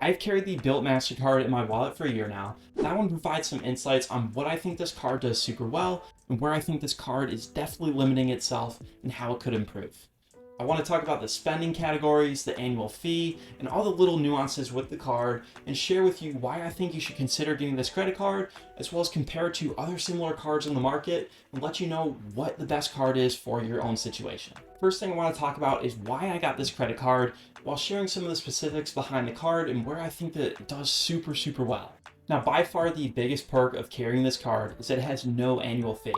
I've carried the Bilt Mastercard in my wallet for a year now. That one provides some insights on what I think this card does super well and where I think this card is definitely limiting itself and how it could improve. I want to talk about the spending categories, the annual fee, and all the little nuances with the card, and share with you why I think you should consider getting this credit card, as well as compare it to other similar cards on the market, and let you know what the best card is for your own situation. First thing I want to talk about is why I got this credit card, while sharing some of the specifics behind the card and where I think that it does super well. Now, by far the biggest perk of carrying this card is that it has no annual fee.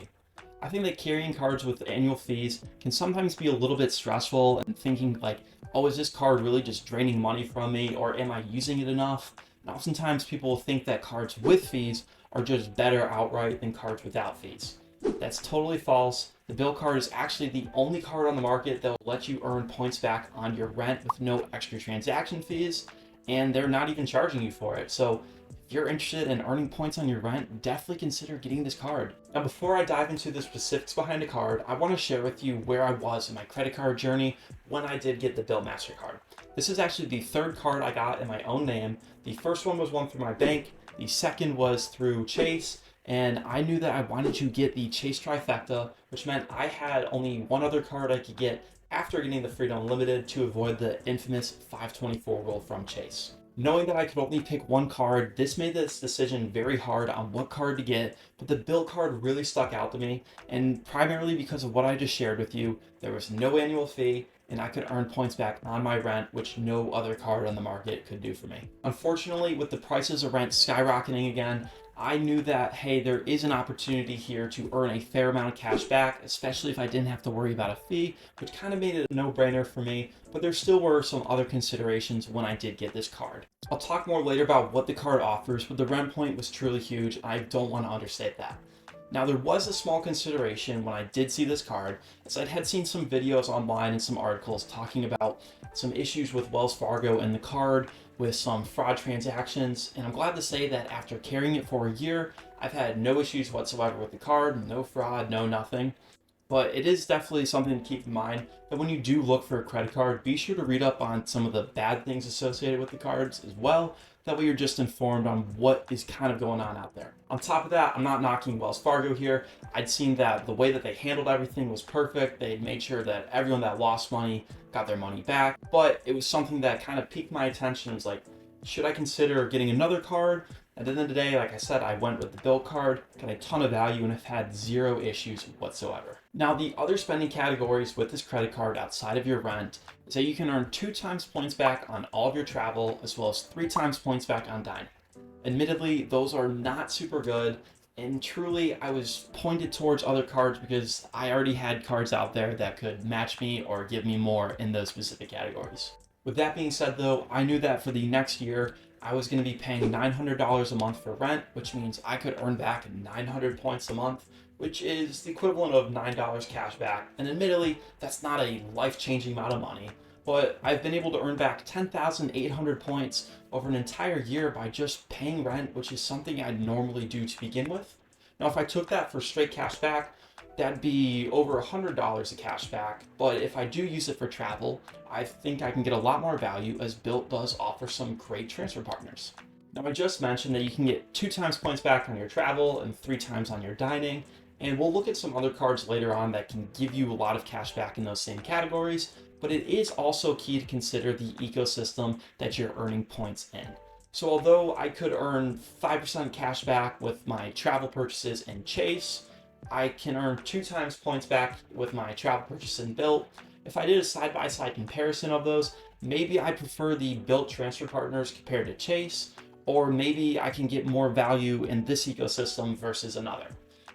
I think that carrying cards with annual fees can sometimes be a little bit stressful, and thinking like, oh, is this card really just draining money from me, or am I using it enough? And oftentimes people think that cards with fees are just better outright than cards without fees. That's totally false. The Bilt card is actually the only card on the market that will let you earn points back on your rent with no extra transaction fees, and they're not even charging you for it. So if you're interested in earning points on your rent, definitely consider getting this card. Now, before I dive into the specifics behind the card, I want to share with you where I was in my credit card journey when I did get the Bilt Mastercard. This is actually the third card I got in my own name. The first one was one through my bank. The second was through Chase. And I knew that I wanted to get the Chase trifecta, which meant I had only one other card I could get after getting the Freedom Unlimited to avoid the infamous 524 rule from Chase. Knowing that I could only pick one card, this made this decision very hard on what card to get, but the Bilt card really stuck out to me, and primarily because of what I just shared with you. There was no annual fee, and I could earn points back on my rent, which no other card on the market could do for me. Unfortunately, with the prices of rent skyrocketing again, I knew that, hey, there is an opportunity here to earn a fair amount of cash back, especially if I didn't have to worry about a fee, which kind of made it a no-brainer for me, but there still were some other considerations when I did get this card. I'll talk more later about what the card offers, but the rent point was truly huge. I don't want to understate that. Now, there was a small consideration when I did see this card, as I had seen some videos online and some articles talking about some issues with Wells Fargo and the card, with some fraud transactions, and I'm glad to say that after carrying it for a year, I've had no issues whatsoever with the card, no fraud, no nothing. But it is definitely something to keep in mind that when you do look for a credit card, be sure to read up on some of the bad things associated with the cards as well. That way you're just informed on what is kind of going on out there. On top of that, I'm not knocking Wells Fargo here. I'd seen that the way that they handled everything was perfect. They made sure that everyone that lost money got their money back. But it was something that kind of piqued my attention. It was like, should I consider getting another card? At the end of the day, like I said, I went with the Bilt card, got a ton of value, and have had zero issues whatsoever. Now, the other spending categories with this credit card outside of your rent is that you can earn 2 times points back on all of your travel, as well as 3 times points back on dining. Admittedly, those are not super good, and truly, I was pointed towards other cards because I already had cards out there that could match me or give me more in those specific categories. With that being said though, I knew that for the next year, I was going to be paying $900 a month for rent, which means I could earn back 900 points a month, which is the equivalent of $9 cash back. And admittedly, that's not a life-changing amount of money, but I've been able to earn back 10,800 points over an entire year by just paying rent, which is something I'd normally do to begin with. Now, if I took that for straight cash back, that'd be over $100 of cash back, but if I do use it for travel, I think I can get a lot more value, as Bilt does offer some great transfer partners. Now, I just mentioned that you can get 2 times points back on your travel and 3 times on your dining, and we'll look at some other cards later on that can give you a lot of cash back in those same categories, but it is also key to consider the ecosystem that you're earning points in. So although I could earn 5% cash back with my travel purchases in Chase, I can earn 2 times points back with my travel purchase in Bilt. If I did a side-by-side comparison of those, maybe I prefer the Bilt transfer partners compared to Chase, or maybe I can get more value in this ecosystem versus another.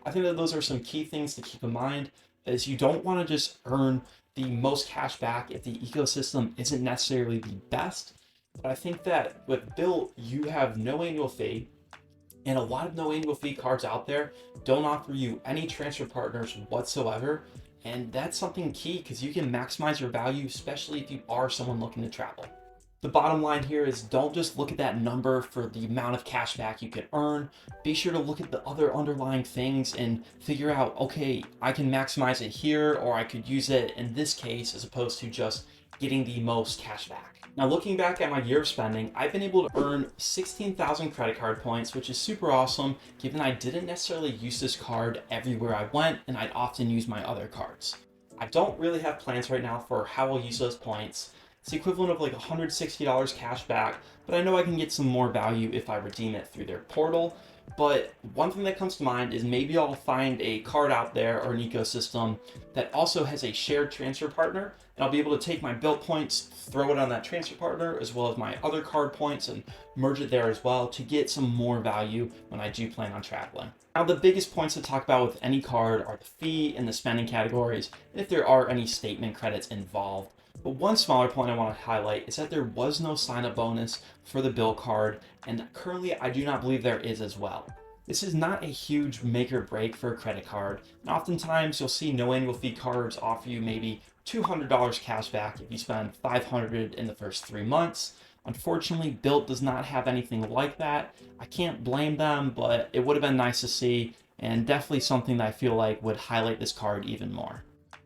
I think that those are some key things to keep in mind, as you don't want to just earn the most cash back if the ecosystem isn't necessarily the best. But I think that with Bilt, you have no annual fee, and a lot of no annual fee cards out there don't offer you any transfer partners whatsoever. And that's something key because you can maximize your value, especially if you are someone looking to travel. The bottom line here is don't just look at that number for the amount of cash back you can earn. Be sure to look at the other underlying things and figure out, okay, I can maximize it here, or I could use it in this case, as opposed to just getting the most cash back. Now, looking back at my year of spending, I've been able to earn 16,000 credit card points, which is super awesome given I didn't necessarily use this card everywhere I went and I'd often use my other cards. I don't really have plans right now for how I'll use those points. It's the equivalent of like $160 cash back, but I know I can get some more value if I redeem it through their portal. But one thing that comes to mind is maybe I'll find a card out there or an ecosystem that also has a shared transfer partner, and I'll be able to take my Bilt points, throw it on that transfer partner, as well as my other card points, and merge it there as well to get some more value when I do plan on traveling. Now, the biggest points to talk about with any card are the fee and the spending categories, and if there are any statement credits involved. But one smaller point I want to highlight is that there was no sign-up bonus for the Bilt card, and currently I do not believe there is as well. This is not a huge make or break for a credit card, and oftentimes you'll see no annual fee cards offer you maybe $200 cash back if you spend $500 in the first 3 months. Unfortunately, Bilt does not have anything like that. I can't blame them, but it would have been nice to see, and definitely something that I feel like would highlight this card even more.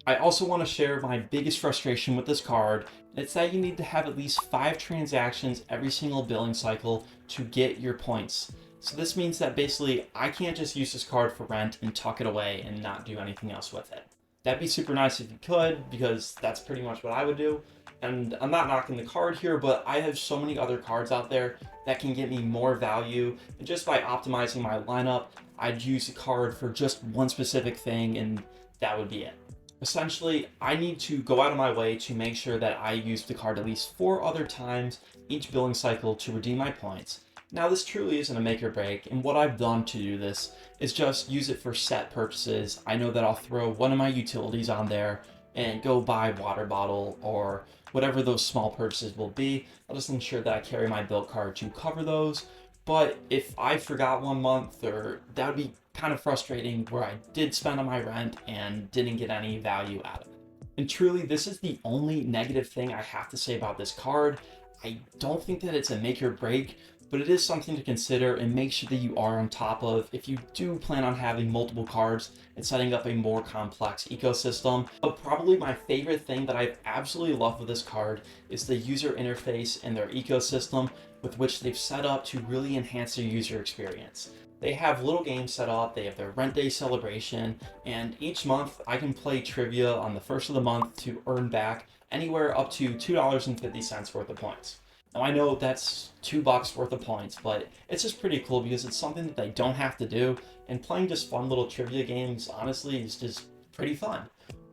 I also want to share my biggest frustration with this card. It's that you need to have at least 5 transactions every single billing cycle to get your points. So this means that basically I can't just use this card for rent and tuck it away and not do anything else with it. That'd be super nice if you could, because that's pretty much what I would do. And I'm not knocking the card here, but I have so many other cards out there that can get me more value. And just by optimizing my lineup, I'd use the card for just one specific thing and that would be it. Essentially, I need to go out of my way to make sure that I use the card at least 4 other times each billing cycle to redeem my points. Now, this truly isn't a make or break, and what I've done to do this is just use it for set purposes. I know that I'll throw one of my utilities on there and go buy a water bottle or whatever those small purchases will be. I'll just ensure that I carry my Bilt card to cover those. But if I forgot one month, or that would be kind of frustrating where I did spend on my rent and didn't get any value out of it. And truly, this is the only negative thing I have to say about this card. I don't think that it's a make or break, but it is something to consider and make sure that you are on top of if you do plan on having multiple cards and setting up a more complex ecosystem. But probably my favorite thing that I've absolutely loved with this card is the user interface and their ecosystem with which they've set up to really enhance their user experience. They have little games set up, they have their rent day celebration, and each month I can play trivia on the first of the month to earn back anywhere up to $2.50 worth of points. Now, I know that's $2 worth of points, but it's just pretty cool because it's something that they don't have to do, and playing just fun little trivia games, honestly, is just pretty fun.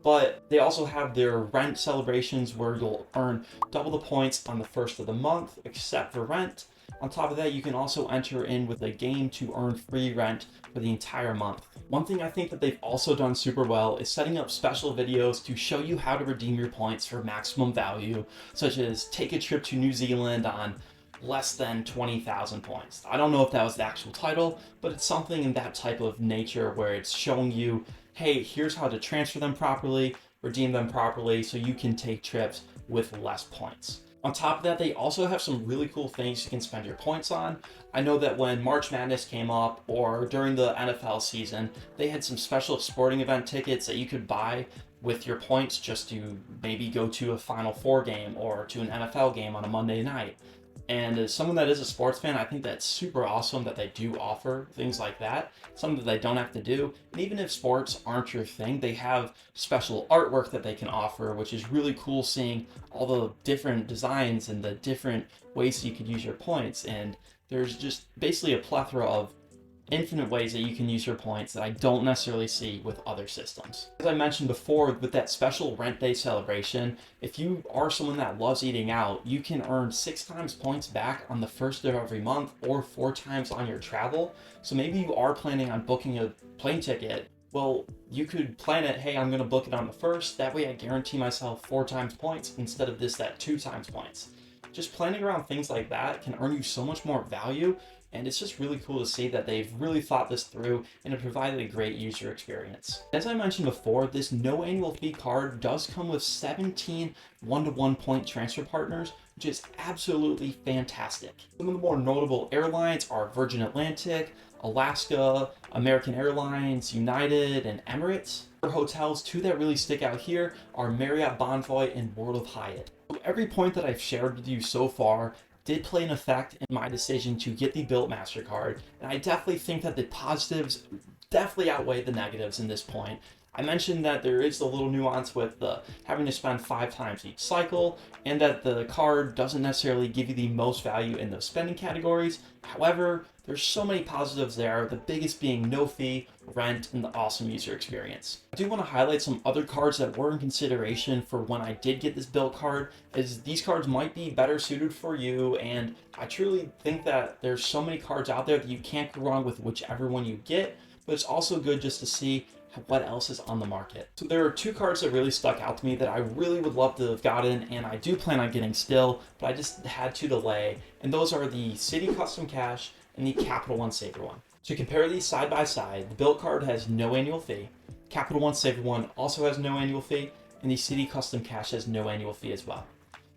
But they also have their rent celebrations where you'll earn double the points on the first of the month, except for rent. On top of that, you can also enter in with a game to earn free rent for the entire month. One thing I think that they've also done super well is setting up special videos to show you how to redeem your points for maximum value, such as take a trip to New Zealand on less than 20,000 points. I don't know if that was the actual title, but it's something in that type of nature where it's showing you, hey, here's how to transfer them properly, redeem them properly, so you can take trips with less points. On top of that, they also have some really cool things you can spend your points on. I know that when March Madness came up or during the NFL season, they had some special sporting event tickets that you could buy with your points just to maybe go to a Final Four game or to an NFL game on a Monday night. And as someone that is a sports fan, I think that's super awesome that they do offer things like that, something that they don't have to do. And even if sports aren't your thing, they have special artwork that they can offer, which is really cool seeing all the different designs and the different ways you could use your points. And there's just basically a plethora of infinite ways that you can use your points that I don't necessarily see with other systems. As I mentioned before, with that special rent day celebration, if you are someone that loves eating out, you can earn 6 times points back on the first of every month or 4 times on your travel. So maybe you are planning on booking a plane ticket. Well, you could plan it, hey, I'm going to book it on the first. That way I guarantee myself 4 times points instead of that 2 times points. Just planning around things like that can earn you so much more value. And it's just really cool to see that they've really thought this through and have provided a great user experience. As I mentioned before, this no annual fee card does come with 17 one-to-one point transfer partners, which is absolutely fantastic. Some of the more notable airlines are Virgin Atlantic, Alaska, American Airlines, United, and Emirates. For hotels, 2 that really stick out here are Marriott Bonvoy and World of Hyatt. Every point that I've shared with you so far did play an effect in my decision to get the Bilt Mastercard, and I definitely think that the positives definitely outweigh the negatives in this point. I mentioned that there is a little nuance with the having to spend 5 times each cycle, and that the card doesn't necessarily give you the most value in those spending categories. However, there's so many positives there, the biggest being no fee, rent, and the awesome user experience. I do want to highlight some other cards that were in consideration for when I did get this Bilt card, as these cards might be better suited for you, and I truly think that there's so many cards out there that you can't go wrong with whichever one you get, but it's also good just to see what else is on the market. So there are 2 cards that really stuck out to me that I really would love to have gotten, and I do plan on getting still, but I just had to delay, and those are the City Custom Cash and the Capital One Saver One. To compare these side by side, the Bilt card has no annual fee, Capital One Saver One also has no annual fee, and the City Custom Cash has no annual fee as well.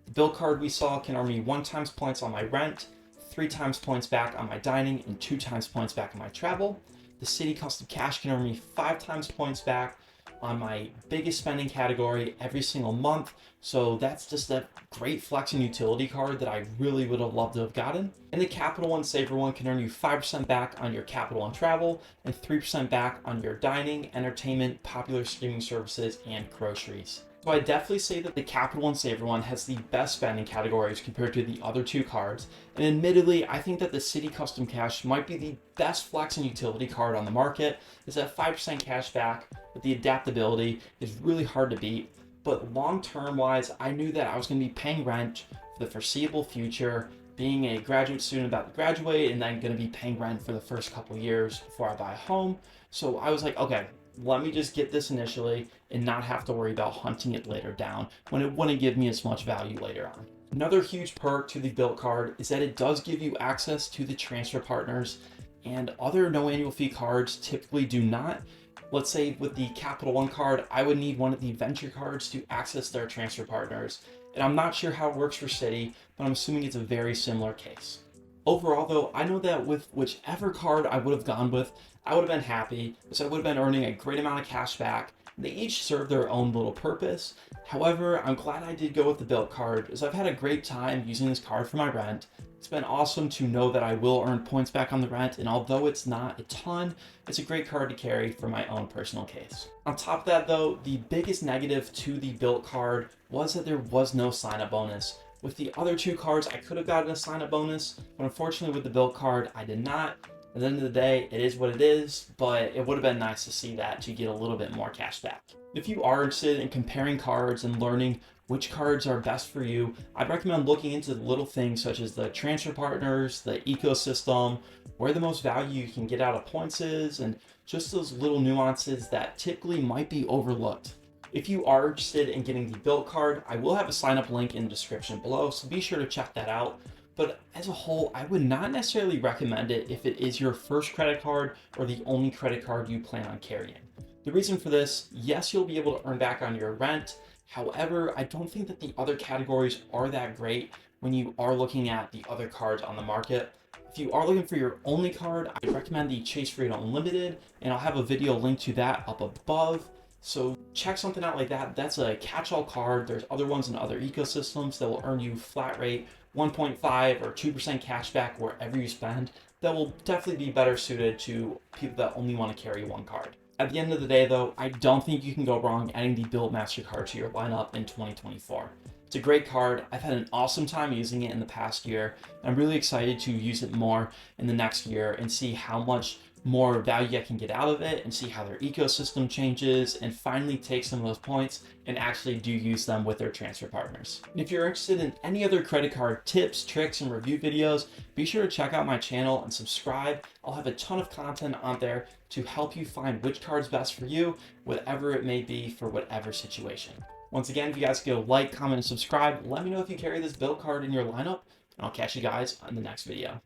The Bilt card we saw can earn me 1 times points on my rent, 3 times points back on my dining, and 2 times points back on my travel. The City Custom Cash can earn me 5 times points back on my biggest spending category every single month. So that's just a great flex and utility card that I really would have loved to have gotten. And the Capital One Saver One can earn you 5% back on your Capital One travel and 3% back on your dining, entertainment, popular streaming services, and groceries. So I definitely say that the Capital One Saver One has the best spending categories compared to the other 2 cards, and admittedly, I think that the City Custom Cash might be the best flex and utility card on the market, as that 5% cash back with the adaptability is really hard to beat, but long-term wise, I knew that I was going to be paying rent for the foreseeable future, being a graduate student about to graduate, and then going to be paying rent for the first couple years before I buy a home, so I was like, okay, let me just get this initially and not have to worry about hunting it later down when it wouldn't give me as much value later on. Another huge perk to the Bilt card is that it does give you access to the transfer partners, and other no annual fee cards typically do not. Let's say with the Capital One card, I would need one of the venture cards to access their transfer partners, and I'm not sure how it works for City, but I'm assuming it's a very similar case. Overall though, I know that with whichever card I would have gone with, I would have been happy, because I would have been earning a great amount of cash back. They each serve their own little purpose. However, I'm glad I did go with the Bilt card, as I've had a great time using this card for my rent. It's been awesome to know that I will earn points back on the rent, and although it's not a ton, it's a great card to carry for my own personal case. On top of that though, the biggest negative to the Bilt card was that there was no sign-up bonus. With the other 2 cards, I could have gotten a sign-up bonus, but unfortunately with the Bilt card, I did not. At the end of the day, it is what it is, but it would have been nice to see that to get a little bit more cash back. If you are interested in comparing cards and learning which cards are best for you, I'd recommend looking into the little things such as the transfer partners, the ecosystem, where the most value you can get out of points is, and just those little nuances that typically might be overlooked. If you are interested in getting the Bilt card, I will have a sign up link in the description below, so be sure to check that out. But as a whole, I would not necessarily recommend it if it is your first credit card or the only credit card you plan on carrying. The reason for this, yes, you'll be able to earn back on your rent. However, I don't think that the other categories are that great when you are looking at the other cards on the market. If you are looking for your only card, I recommend the Chase Sapphire Unlimited, and I'll have a video linked to that up above. So check something out like that. That's a catch-all card. There's other ones in other ecosystems that will earn you flat rate 1.5 or 2% cash back wherever you spend. That will definitely be better suited to people that only want to carry one card. At the end of the day though, I don't think you can go wrong adding the Bilt Mastercard to your lineup in 2024. It's a great card. I've had an awesome time using it in the past year. I'm really excited to use it more in the next year and see how much more value I can get out of it and see how their ecosystem changes and finally take some of those points and actually do use them with their transfer partners. And if you're interested in any other credit card tips, tricks, and review videos, be sure to check out my channel and subscribe. I'll have a ton of content on there to help you find which card's best for you, whatever it may be for whatever situation. Once again, if you guys go like, comment, and subscribe, let me know if you carry this Bilt card in your lineup, and I'll catch you guys on the next video.